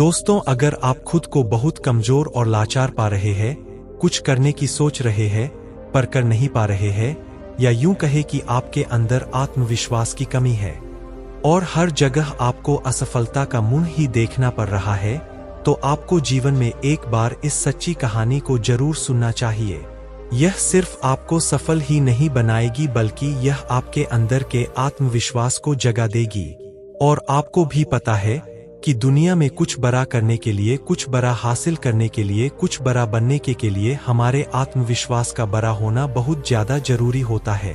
दोस्तों, अगर आप खुद को बहुत कमजोर और लाचार पा रहे हैं, कुछ करने की सोच रहे हैं पर कर नहीं पा रहे हैं, या यूं कहे कि आपके अंदर आत्मविश्वास की कमी है और हर जगह आपको असफलता का मुंह ही देखना पड़ रहा है, तो आपको जीवन में एक बार इस सच्ची कहानी को जरूर सुनना चाहिए। यह सिर्फ आपको सफल ही नहीं बनाएगी, बल्कि यह आपके अंदर के आत्मविश्वास को जगा देगी। और आपको भी पता है कि दुनिया में कुछ बड़ा करने के लिए, कुछ बड़ा हासिल करने के लिए, कुछ बड़ा बनने के लिए हमारे आत्मविश्वास का बड़ा होना बहुत ज्यादा जरूरी होता है।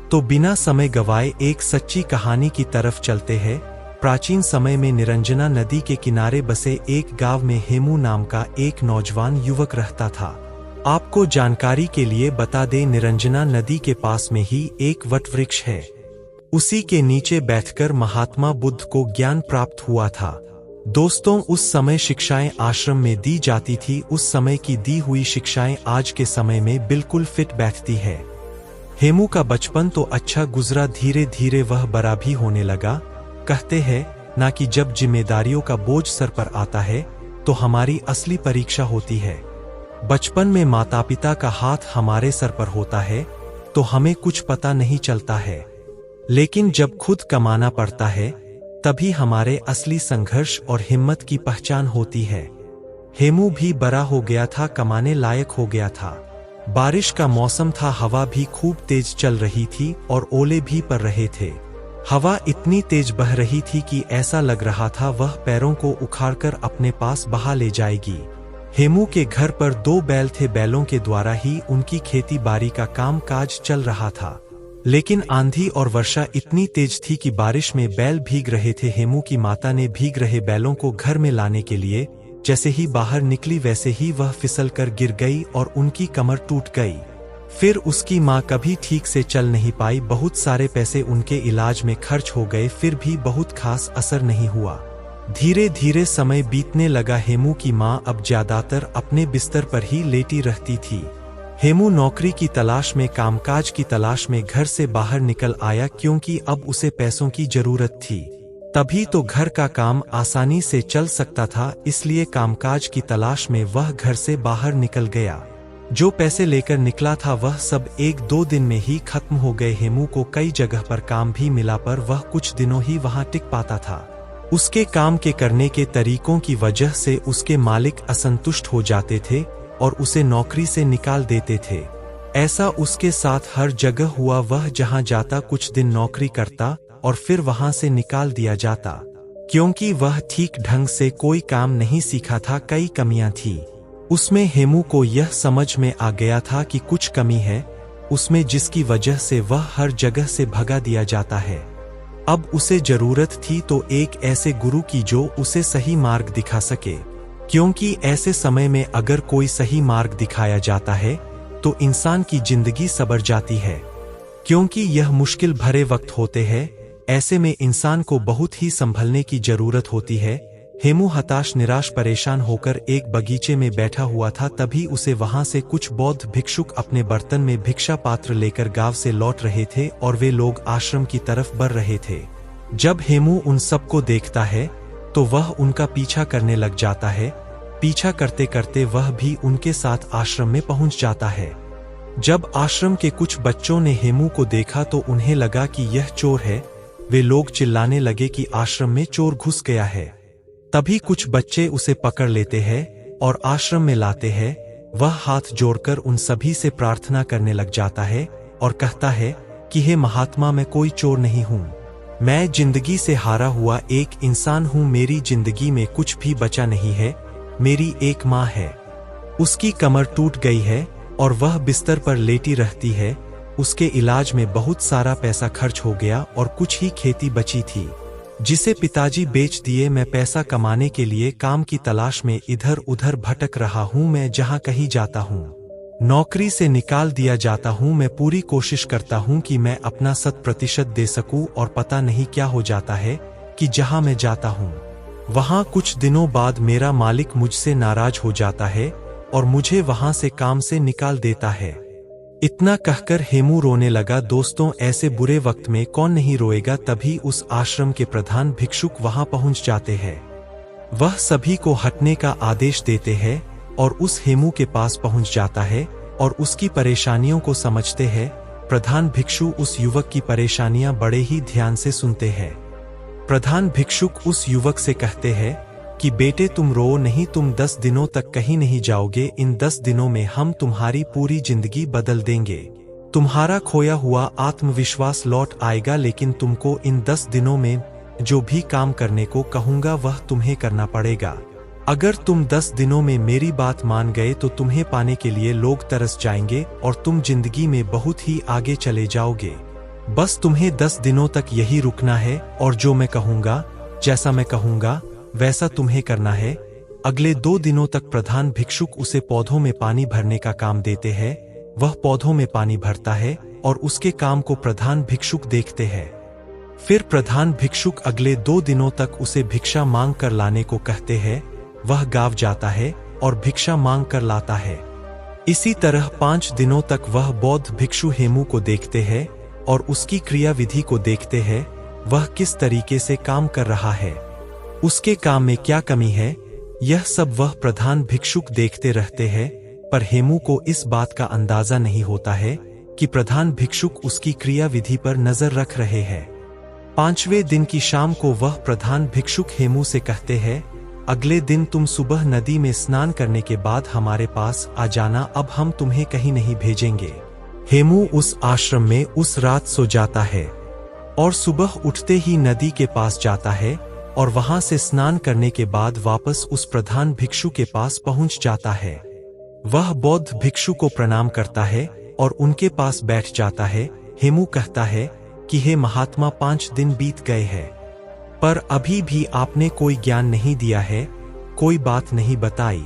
तो बिना समय गवाए एक सच्ची कहानी की तरफ चलते हैं। प्राचीन समय में निरंजना नदी के किनारे बसे एक गांव में हेमू नाम का एक नौजवान युवक रहता था। आपको जानकारी के लिए बता दें, निरंजना नदी के पास में ही एक वट वृक्ष है। उसी के नीचे बैठकर महात्मा बुद्ध को ज्ञान प्राप्त हुआ था। दोस्तों, उस समय शिक्षाएं आश्रम में दी जाती थी। उस समय की दी हुई शिक्षाएं आज के समय में बिल्कुल फिट बैठती है। हेमू का बचपन तो अच्छा गुजरा, धीरे धीरे वह बड़ा भी होने लगा। कहते हैं ना कि जब जिम्मेदारियों का बोझ सर पर आता है तो हमारी असली परीक्षा होती है। बचपन में माता पिता का हाथ हमारे सर पर होता है तो हमें कुछ पता नहीं चलता है, लेकिन जब खुद कमाना पड़ता है तभी हमारे असली संघर्ष और हिम्मत की पहचान होती है। हेमू भी बड़ा हो गया था, कमाने लायक हो गया था। बारिश का मौसम था, हवा भी खूब तेज चल रही थी और ओले भी पड़ रहे थे। हवा इतनी तेज बह रही थी कि ऐसा लग रहा था वह पैरों को उखाड़कर अपने पास बहा ले जाएगी। हेमू के घर पर 2 बैल थे। बैलों के द्वारा ही उनकी खेती बाड़ी का काम काज चल रहा था, लेकिन आंधी और वर्षा इतनी तेज थी कि बारिश में बैल भीग रहे थे। हेमू की माता ने भीग रहे बैलों को घर में लाने के लिए जैसे ही बाहर निकली, वैसे ही वह फिसलकर गिर गई और उनकी कमर टूट गई। फिर उसकी माँ कभी ठीक से चल नहीं पाई। बहुत सारे पैसे उनके इलाज में खर्च हो गए, फिर भी बहुत खास असर नहीं हुआ। धीरे धीरे समय बीतने लगा। हेमू की माँ अब ज्यादातर अपने बिस्तर पर ही लेटी रहती थी। हेमू नौकरी की तलाश में, कामकाज की तलाश में घर से बाहर निकल आया, क्योंकि अब उसे पैसों की जरूरत थी। तभी तो घर का काम आसानी से चल सकता था, इसलिए कामकाज की तलाश में वह घर से बाहर निकल गया। जो पैसे लेकर निकला था वह सब 1-2 दिन में ही खत्म हो गए। हेमू को कई जगह पर काम भी मिला, पर वह कुछ दिनों ही वहां टिक पाता था। उसके काम के करने के तरीकों की वजह से उसके मालिक असंतुष्ट हो जाते थे और उसे नौकरी से निकाल देते थे। ऐसा उसके साथ हर जगह हुआ। वह जहां जाता कुछ दिन नौकरी करता और फिर वहां से निकाल दिया जाता, क्योंकि वह ठीक ढंग से कोई काम नहीं सीखा था। कई कमियां थी उसमें। हेमू को यह समझ में आ गया था कि कुछ कमी है उसमें, जिसकी वजह से वह हर जगह से भगा दिया जाता है। अब उसे जरूरत थी तो एक ऐसे गुरु की जो उसे सही मार्ग दिखा सके, क्योंकि ऐसे समय में अगर कोई सही मार्ग दिखाया जाता है तो इंसान की जिंदगी संवर जाती है। क्योंकि यह मुश्किल भरे वक्त होते हैं, ऐसे में इंसान को बहुत ही संभलने की जरूरत होती है। हेमू हताश, निराश, परेशान होकर एक बगीचे में बैठा हुआ था। तभी उसे वहां से कुछ बौद्ध भिक्षुक अपने बर्तन में भिक्षा पात्र लेकर गांव से लौट रहे थे और वे लोग आश्रम की तरफ बढ़ रहे थे। जब हेमू उन सबको देखता है तो वह उनका पीछा करने लग जाता है। पीछा करते करते वह भी उनके साथ आश्रम में पहुंच जाता है। जब आश्रम के कुछ बच्चों ने हेमू को देखा तो उन्हें लगा कि यह चोर है। वे लोग चिल्लाने लगे कि आश्रम में चोर घुस गया है। तभी कुछ बच्चे उसे पकड़ लेते हैं और आश्रम में लाते हैं। वह हाथ जोड़कर उन सभी से प्रार्थना करने लग जाता है और कहता है कि हे महात्मा, मैं कोई चोर नहीं हूँ। मैं जिंदगी से हारा हुआ एक इंसान हूँ। मेरी जिंदगी में कुछ भी बचा नहीं है। मेरी एक माँ है, उसकी कमर टूट गई है और वह बिस्तर पर लेटी रहती है। उसके इलाज में बहुत सारा पैसा खर्च हो गया और कुछ ही खेती बची थी, जिसे पिताजी बेच दिए। मैं पैसा कमाने के लिए काम की तलाश में इधर उधर भटक रहा हूँ। मैं जहाँ कहीं जाता हूँ नौकरी से निकाल दिया जाता हूँ। मैं पूरी कोशिश करता हूँ कि मैं अपना 100% दे सकूँ, और पता नहीं क्या हो जाता है कि जहाँ मैं जाता हूँ वहां कुछ दिनों बाद मेरा मालिक मुझसे नाराज हो जाता है और मुझे वहां से काम से निकाल देता है। इतना कहकर हेमू रोने लगा। दोस्तों, ऐसे बुरे वक्त में कौन नहीं रोएगा। तभी उस आश्रम के प्रधान भिक्षुक वहां पहुंच जाते हैं। वह सभी को हटने का आदेश देते हैं और उस हेमू के पास पहुंच जाता है और उसकी परेशानियों को समझते हैं। प्रधान भिक्षु उस युवक की परेशानियां बड़े ही ध्यान से सुनते हैं। प्रधान भिक्षुक उस युवक से कहते हैं कि बेटे तुम रो नहीं, तुम 10 दिनों तक कहीं नहीं जाओगे। इन 10 दिनों में हम तुम्हारी पूरी जिंदगी बदल देंगे। तुम्हारा खोया हुआ आत्मविश्वास लौट आएगा, लेकिन तुमको इन 10 दिनों में जो भी काम करने को कहूंगा वह तुम्हें करना पड़ेगा। अगर तुम 10 दिनों में मेरी बात मान गए तो तुम्हें पाने के लिए लोग तरस जाएंगे और तुम जिंदगी में बहुत ही आगे चले जाओगे। बस तुम्हें 10 दिनों तक यही रुकना है और जो मैं कहूंगा, जैसा मैं कहूंगा वैसा तुम्हें करना है। अगले 2 दिनों तक प्रधान भिक्षुक उसे पौधों में पानी भरने का काम देते हैं। वह पौधों में पानी भरता है और उसके काम को प्रधान भिक्षुक देखते हैं। फिर प्रधान भिक्षुक अगले 2 दिनों तक उसे भिक्षा मांग कर लाने को कहते हैं। वह गाँव जाता है और भिक्षा मांग कर लाता है। इसी तरह 5 दिनों तक वह बौद्ध भिक्षु हेमू को देखते हैं और उसकी क्रियाविधि को देखते हैं। वह किस तरीके से काम कर रहा है, उसके काम में क्या कमी है, यह सब वह प्रधान भिक्षुक देखते रहते हैं। पर हेमू को इस बात का अंदाजा नहीं होता है कि प्रधान भिक्षुक उसकी क्रियाविधि पर नजर रख रहे हैं। 5वें दिन की शाम को वह प्रधान भिक्षुक हेमू से कहते हैं, अगले दिन तुम सुबह नदी में स्नान करने के बाद हमारे पास आ जाना। अब हम तुम्हें कहीं नहीं भेजेंगे। हेमू उस आश्रम में उस रात सो जाता है और सुबह उठते ही नदी के पास जाता है और वहां से स्नान करने के बाद वापस उस प्रधान भिक्षु के पास पहुंच जाता है। वह बौद्ध भिक्षु को प्रणाम करता है और उनके पास बैठ जाता है। हेमू कहता है कि हे महात्मा, 5 दिन बीत गए हैं पर अभी भी आपने कोई ज्ञान नहीं दिया है, कोई बात नहीं बताई।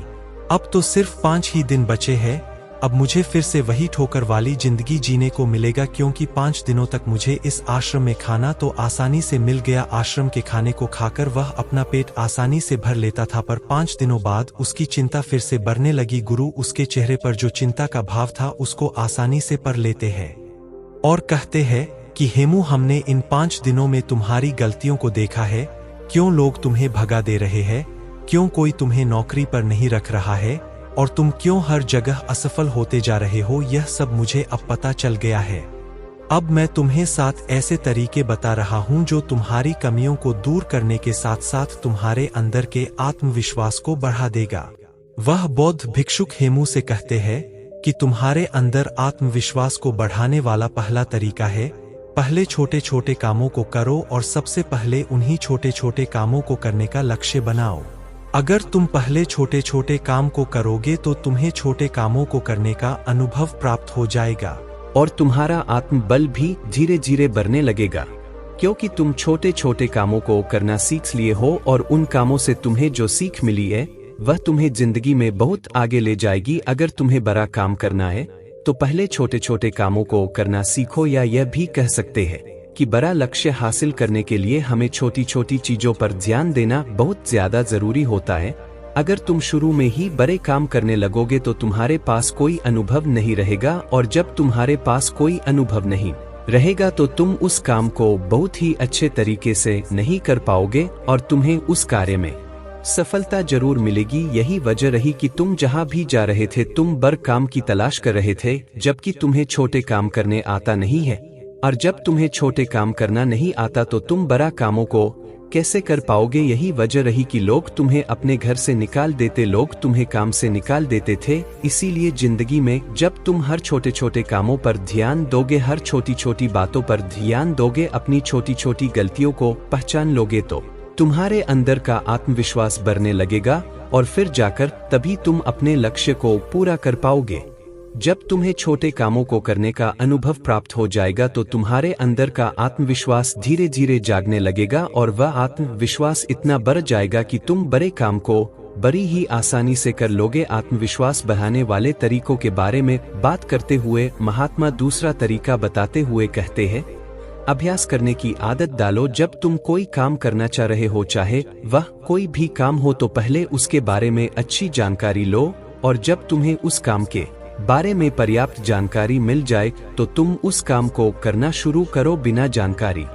अब तो सिर्फ 5 ही दिन बचे हैं। अब मुझे फिर से वही ठोकर वाली जिंदगी जीने को मिलेगा, क्योंकि 5 दिनों तक मुझे इस आश्रम में खाना तो आसानी से मिल गया। आश्रम के खाने को खाकर वह अपना पेट आसानी से भर लेता था, पर 5 दिनों बाद उसकी चिंता फिर से बढ़ने लगी। गुरु उसके चेहरे पर जो चिंता का भाव था उसको आसानी से पढ़ लेते हैं और कहते हैं कि हेमू, हमने इन 5 दिनों में तुम्हारी गलतियों को देखा है। क्यों लोग तुम्हें भगा दे रहे हैं, क्यों कोई तुम्हें नौकरी पर नहीं रख रहा है और तुम क्यों हर जगह असफल होते जा रहे हो, यह सब मुझे अब पता चल गया है। अब मैं तुम्हें 7 ऐसे तरीके बता रहा हूं जो तुम्हारी कमियों को दूर करने के साथ साथ तुम्हारे अंदर के आत्मविश्वास को बढ़ा देगा। वह बौद्ध भिक्षुक हेमू से कहते हैं कि तुम्हारे अंदर आत्मविश्वास को बढ़ाने वाला पहला तरीका है, पहले छोटे छोटे कामों को करो और सबसे पहले उन्हीं छोटे छोटे कामों को करने का लक्ष्य बनाओ। अगर तुम पहले छोटे छोटे काम को करोगे तो तुम्हें छोटे कामों को करने का अनुभव प्राप्त हो जाएगा और तुम्हारा आत्मबल भी धीरे धीरे बढ़ने लगेगा, क्योंकि तुम छोटे छोटे कामों को करना सीख लिए हो और उन कामों से तुम्हें जो सीख मिली है वह तुम्हें जिंदगी में बहुत आगे ले जाएगी। अगर तुम्हें बड़ा काम करना है तो पहले छोटे छोटे कामों को करना सीखो, या यह भी कह सकते हैं कि बड़ा लक्ष्य हासिल करने के लिए हमें छोटी छोटी चीजों पर ध्यान देना बहुत ज्यादा जरूरी होता है। अगर तुम शुरू में ही बड़े काम करने लगोगे तो तुम्हारे पास कोई अनुभव नहीं रहेगा, और जब तुम्हारे पास कोई अनुभव नहीं रहेगा तो तुम उस काम को बहुत ही अच्छे तरीके से नहीं कर पाओगे और तुम्हें उस कार्य में सफलता जरूर मिलेगी। यही वजह रही कि तुम जहां भी जा रहे थे तुम बड़ काम की तलाश कर रहे थे, जबकि तुम्हें छोटे काम करने आता नहीं है। और जब तुम्हें छोटे काम करना नहीं आता तो तुम बड़ा कामों को कैसे कर पाओगे। यही वजह रही कि लोग तुम्हें अपने घर से निकाल देते, लोग तुम्हें काम से निकाल देते थे। इसीलिए जिंदगी में जब तुम हर छोटे छोटे कामों पर ध्यान दोगे, हर छोटी छोटी बातों पर ध्यान दोगे, अपनी छोटी छोटी गलतियों को पहचान लोगे तो तुम्हारे अंदर का आत्मविश्वास बढ़ने लगेगा और फिर जाकर तभी तुम अपने लक्ष्य को पूरा कर पाओगे। जब तुम्हें छोटे कामों को करने का अनुभव प्राप्त हो जाएगा तो तुम्हारे अंदर का आत्मविश्वास धीरे धीरे जागने लगेगा और वह आत्मविश्वास इतना बढ़ जाएगा कि तुम बड़े काम को बड़ी ही आसानी से कर लोगे। आत्मविश्वास बढ़ाने वाले तरीकों के बारे में बात करते हुए महात्मा दूसरा तरीका बताते हुए कहते हैं, अभ्यास करने की आदत डालो। जब तुम कोई काम करना चाह रहे हो, चाहे वह कोई भी काम हो, तो पहले उसके बारे में अच्छी जानकारी लो, और जब तुम्हें उस काम के बारे में पर्याप्त जानकारी मिल जाए तो तुम उस काम को करना शुरू करो। बिना जानकारी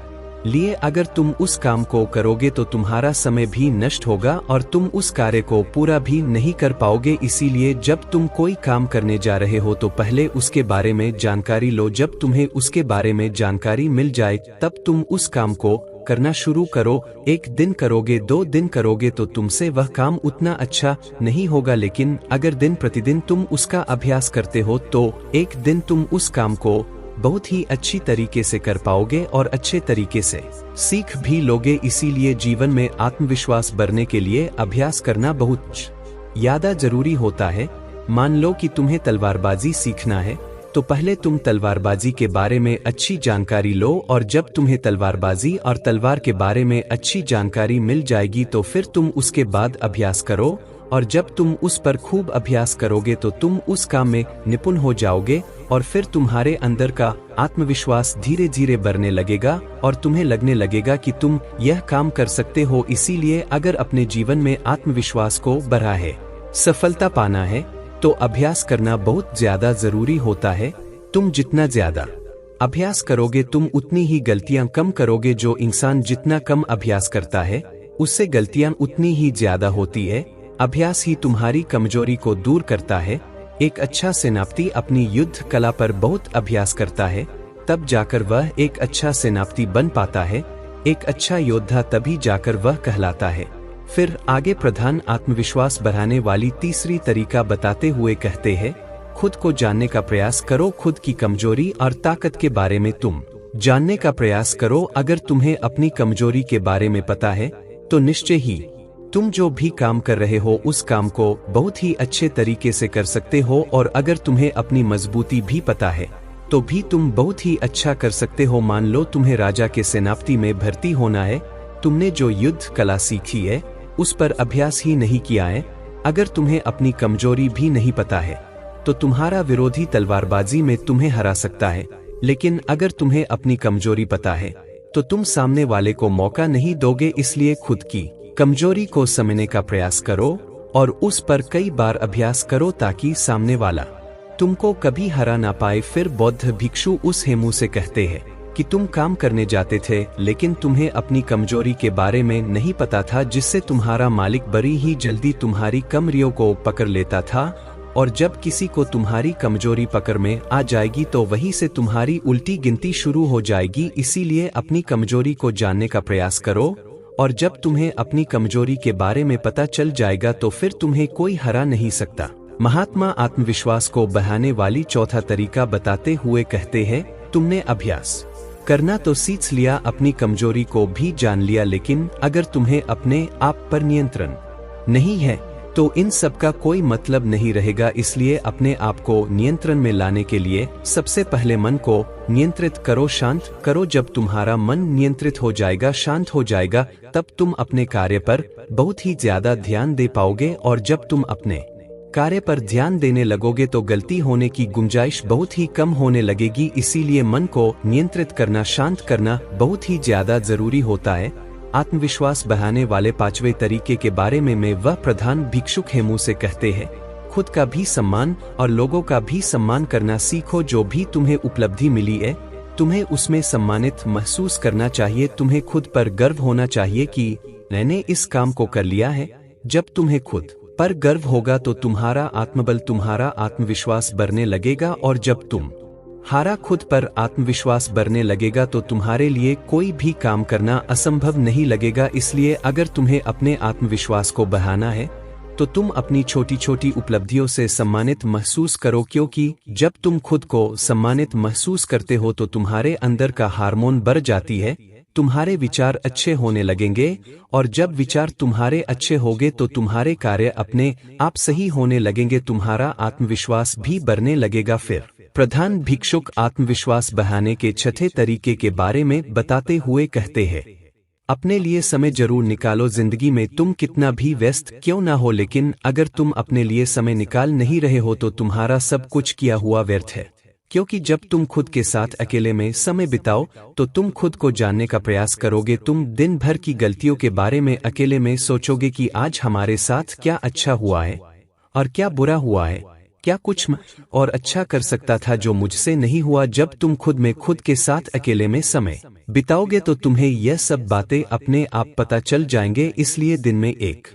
लिए अगर तुम उस काम को करोगे तो तुम्हारा समय भी नष्ट होगा और तुम उस कार्य को पूरा भी नहीं कर पाओगे। इसीलिए जब तुम कोई काम करने जा रहे हो तो पहले उसके बारे में जानकारी लो। जब तुम्हें उसके बारे में जानकारी मिल जाए तब तुम उस काम को करना शुरू करो। 1 दिन करोगे, 2 दिन करोगे तो तुमसे वह काम उतना अच्छा नहीं होगा, लेकिन अगर दिन प्रतिदिन तुम उसका अभ्यास करते हो तो एक दिन तुम उस काम को बहुत ही अच्छी तरीके से कर पाओगे और अच्छे तरीके से सीख भी लोगे। इसीलिए जीवन में आत्मविश्वास बढ़ने के लिए अभ्यास करना बहुत ज्यादा जरूरी होता है। मान लो कि तुम्हें तलवारबाजी सीखना है तो पहले तुम तलवारबाजी के बारे में अच्छी जानकारी लो, और जब तुम्हें तलवारबाजी और तलवार के बारे में अच्छी जानकारी मिल जाएगी तो फिर तुम उसके बाद अभ्यास करो, और जब तुम उस पर खूब अभ्यास करोगे तो तुम उस काम में निपुण हो जाओगे और फिर तुम्हारे अंदर का आत्मविश्वास धीरे धीरे बढ़ने लगेगा और तुम्हें लगने लगेगा कि तुम यह काम कर सकते हो। इसीलिए अगर अपने जीवन में आत्मविश्वास को बढ़ा है, सफलता पाना है, तो अभ्यास करना बहुत ज्यादा जरूरी होता है। तुम जितना ज्यादा अभ्यास करोगे तुम उतनी ही गलतियां कम करोगे। जो इंसान जितना कम अभ्यास करता है उससे गलतियां उतनी ही ज्यादा होती है। अभ्यास ही तुम्हारी कमजोरी को दूर करता है। एक अच्छा सेनापति अपनी युद्ध कला पर बहुत अभ्यास करता है, तब जाकर वह एक अच्छा सेनापति बन पाता है। एक अच्छा योद्धा तभी जाकर वह कहलाता है। फिर आगे प्रधान आत्मविश्वास बढ़ाने वाली तीसरी तरीका बताते हुए कहते हैं, खुद को जानने का प्रयास करो। खुद की कमजोरी और ताकत के बारे में तुम जानने का प्रयास करो। अगर तुम्हें अपनी कमजोरी के बारे में पता है तो निश्चय ही तुम जो भी काम कर रहे हो उस काम को बहुत ही अच्छे तरीके से कर सकते हो, और अगर तुम्हें अपनी मजबूती भी पता है तो भी तुम बहुत ही अच्छा कर सकते हो। मान लो तुम्हें राजा के सेनापति में भर्ती होना है, तुमने जो युद्ध कला सीखी है उस पर अभ्यास ही नहीं किया है। अगर तुम्हें अपनी कमजोरी भी नहीं पता है तो तुम्हारा विरोधी तलवारबाजी में तुम्हें हरा सकता है, लेकिन अगर तुम्हें अपनी कमजोरी पता है तो तुम सामने वाले को मौका नहीं दोगे। इसलिए खुद की कमजोरी को समझने का प्रयास करो और उस पर कई बार अभ्यास करो ताकि सामने वाला तुमको कभी हरा ना पाए। फिर बौद्ध भिक्षु उस हेमू से कहते हैं कि तुम काम करने जाते थे लेकिन तुम्हें अपनी कमजोरी के बारे में नहीं पता था, जिससे तुम्हारा मालिक बड़ी ही जल्दी तुम्हारी कमरियों को पकड़ लेता था, और जब किसी को तुम्हारी कमजोरी पकड़ में आ जाएगी तो वहीं से तुम्हारी उल्टी गिनती शुरू हो जाएगी। इसीलिए अपनी कमजोरी को जानने का प्रयास करो, और जब तुम्हें अपनी कमजोरी के बारे में पता चल जाएगा तो फिर तुम्हें कोई हरा नहीं सकता। महात्मा आत्मविश्वास को बढ़ाने वाली चौथा तरीका बताते हुए कहते हैं, तुमने अभ्यास करना तो सीख लिया, अपनी कमजोरी को भी जान लिया, लेकिन अगर तुम्हें अपने आप पर नियंत्रण नहीं है तो इन सब का कोई मतलब नहीं रहेगा। इसलिए अपने आप को नियंत्रण में लाने के लिए सबसे पहले मन को नियंत्रित करो, शांत करो। जब तुम्हारा मन नियंत्रित हो जाएगा, शांत हो जाएगा, तब तुम अपने कार्य पर बहुत ही ज्यादा ध्यान दे पाओगे, और जब तुम अपने कार्य पर ध्यान देने लगोगे तो गलती होने की गुंजाइश बहुत ही कम होने लगेगी। इसीलिए मन को नियंत्रित करना, शांत करना बहुत ही ज्यादा जरूरी होता है। आत्मविश्वास बढ़ाने वाले 5वें तरीके के बारे में वह प्रधान भिक्षुक हेमू से कहते हैं, खुद का भी सम्मान और लोगों का भी सम्मान करना सीखो। जो भी तुम्हें उपलब्धि मिली है तुम्हें उसमें सम्मानित महसूस करना चाहिए। तुम्हें खुद पर गर्व होना चाहिए कि मैंने इस काम को कर लिया है। जब तुम्हें खुद पर गर्व होगा तो तुम्हारा आत्मबल, तुम्हारा आत्मविश्वास बढ़ने लगेगा, और जब तुम हारा खुद पर आत्मविश्वास बढ़ने लगेगा तो तुम्हारे लिए कोई भी काम करना असंभव नहीं लगेगा। इसलिए अगर तुम्हें अपने आत्मविश्वास को बढ़ाना है तो तुम अपनी छोटी छोटी उपलब्धियों से सम्मानित महसूस करो, क्योंकि जब तुम खुद को सम्मानित महसूस करते हो तो तुम्हारे अंदर का हार्मोन बढ़ जाती है, तुम्हारे विचार अच्छे होने लगेंगे, और जब विचार तुम्हारे अच्छे होंगे तो तुम्हारे कार्य अपने आप सही होने लगेंगे, तुम्हारा आत्मविश्वास भी बढ़ने लगेगा। फिर प्रधान भिक्षुक आत्मविश्वास बढ़ाने के 6ठे तरीके के बारे में बताते हुए कहते हैं, अपने लिए समय जरूर निकालो। जिंदगी में तुम कितना भी व्यस्त क्यों ना हो, लेकिन अगर तुम अपने लिए समय निकाल नहीं रहे हो तो तुम्हारा सब कुछ किया हुआ व्यर्थ है। क्योंकि जब तुम खुद के साथ अकेले में समय बिताओ तो तुम खुद को जानने का प्रयास करोगे। तुम दिन भर की गलतियों के बारे में अकेले में सोचोगे कि आज हमारे साथ क्या अच्छा हुआ है और क्या बुरा हुआ है। क्या कुछ और अच्छा कर सकता था जो मुझसे नहीं हुआ। जब तुम खुद में खुद के साथ अकेले में समय बिताओगे तो तुम्हें यह सब बातें अपने आप पता चल जाएंगे। इसलिए दिन में एक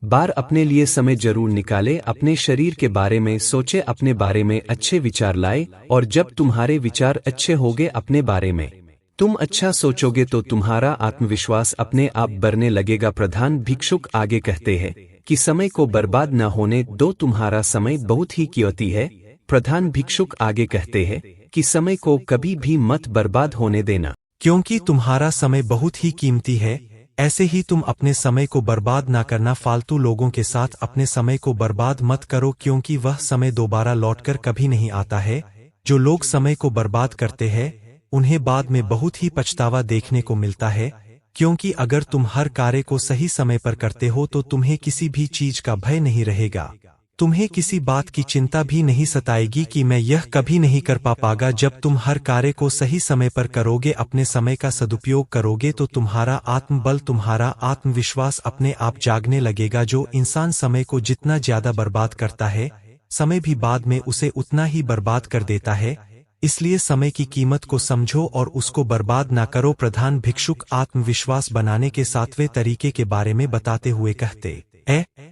बार अपने लिए समय जरूर निकाले, अपने शरीर के बारे में सोचे, अपने बारे में अच्छे विचार लाए, और जब तुम्हारे विचार अच्छे होंगे, अपने बारे में तुम अच्छा सोचोगे तो तुम्हारा आत्मविश्वास अपने आप बढ़ने लगेगा। प्रधान भिक्षुक आगे कहते हैं कि समय को बर्बाद न होने दो, तुम्हारा समय बहुत ही कीमती है। प्रधान भिक्षुक आगे कहते हैं कि समय को कभी भी मत बर्बाद होने देना, क्योंकि तुम्हारा समय बहुत ही कीमती है। ऐसे ही तुम अपने समय को बर्बाद ना करना, फालतू लोगों के साथ अपने समय को बर्बाद मत करो, क्योंकि वह समय दोबारा लौटकर कभी नहीं आता है। जो लोग समय को बर्बाद करते हैं उन्हें बाद में बहुत ही पछतावा देखने को मिलता है, क्योंकि अगर तुम हर कार्य को सही समय पर करते हो तो तुम्हें किसी भी चीज का भय नहीं रहेगा, तुम्हें किसी बात की चिंता भी नहीं सताएगी कि मैं यह कभी नहीं कर पाऊंगा। जब तुम हर कार्य को सही समय पर करोगे, अपने समय का सदुपयोग करोगे, तो तुम्हारा आत्मबल, तुम्हारा आत्मविश्वास अपने आप जागने लगेगा। जो इंसान समय को जितना ज्यादा बर्बाद करता है, समय भी बाद में उसे उतना ही बर्बाद कर देता है। इसलिए समय की कीमत को समझो और उसको बर्बाद ना करो। प्रधान भिक्षुक आत्मविश्वास बनाने के 7वें तरीके के बारे में बताते हुए कहते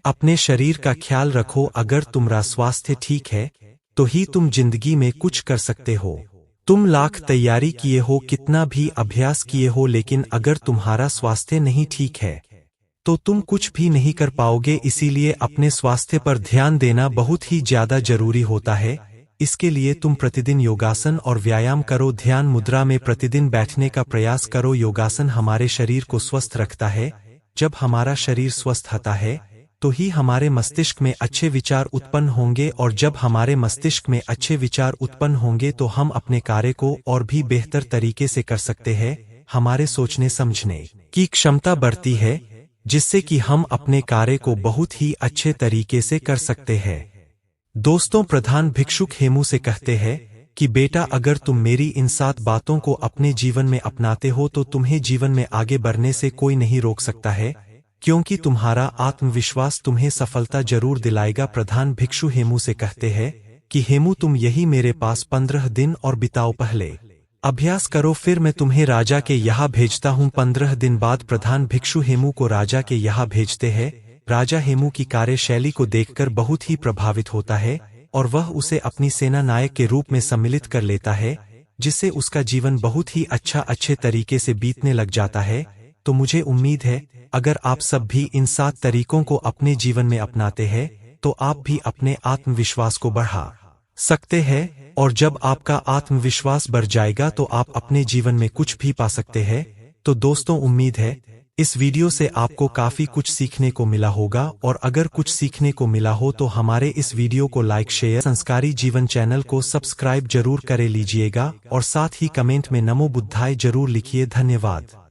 अपने शरीर का ख्याल रखो। अगर तुम्हारा स्वास्थ्य ठीक है तो ही तुम जिंदगी में कुछ कर सकते हो। तुम लाख तैयारी किए हो, कितना भी अभ्यास किए हो, लेकिन अगर तुम्हारा स्वास्थ्य नहीं ठीक है तो तुम कुछ भी नहीं कर पाओगे। इसीलिए अपने स्वास्थ्य पर ध्यान देना बहुत ही ज्यादा जरूरी होता है। इसके लिए तुम प्रतिदिन योगासन और व्यायाम करो, ध्यान मुद्रा में प्रतिदिन बैठने का प्रयास करो। योगासन हमारे शरीर को स्वस्थ रखता है। जब हमारा शरीर स्वस्थ होता है तो ही हमारे मस्तिष्क में अच्छे विचार उत्पन्न होंगे, और जब हमारे मस्तिष्क में अच्छे विचार उत्पन्न होंगे तो हम अपने कार्य को और भी बेहतर तरीके से कर सकते हैं। हमारे सोचने समझने की क्षमता बढ़ती है, जिससे कि हम अपने कार्य को बहुत ही अच्छे तरीके से कर सकते हैं। दोस्तों, प्रधान भिक्षुक हेमू से कहते हैं कि बेटा, अगर तुम मेरी इन 7 बातों को अपने जीवन में अपनाते हो तो तुम्हें जीवन में आगे बढ़ने से कोई नहीं रोक सकता है, क्योंकि तुम्हारा आत्मविश्वास तुम्हें सफलता जरूर दिलाएगा। प्रधान भिक्षु हेमू से कहते हैं कि हेमू, तुम यही मेरे पास 15 दिन और बिताओ, पहले अभ्यास करो, फिर मैं तुम्हें राजा के यहाँ भेजता हूँ। 15 दिन बाद प्रधान भिक्षु हेमू को राजा के यहाँ भेजते हैं। राजा हेमू की कार्यशैली को देखकर बहुत ही प्रभावित होता है और वह उसे अपनी सेना नायक के रूप में सम्मिलित कर लेता है, जिससे उसका जीवन बहुत ही अच्छे तरीके से बीतने लग जाता है। तो मुझे उम्मीद है अगर आप सब भी इन 7 तरीकों को अपने जीवन में अपनाते हैं तो आप भी अपने आत्मविश्वास को बढ़ा सकते हैं, और जब आपका आत्मविश्वास बढ़ जाएगा तो आप अपने जीवन में कुछ भी पा सकते हैं। तो दोस्तों, उम्मीद है इस वीडियो से आपको काफी कुछ सीखने को मिला होगा, और अगर कुछ सीखने को मिला हो तो हमारे इस वीडियो को लाइक, शेयर, संस्कारी जीवन चैनल को सब्सक्राइब जरूर कर लीजिएगा, और साथ ही कमेंट में नमो बुद्धाय जरूर लिखिए। धन्यवाद।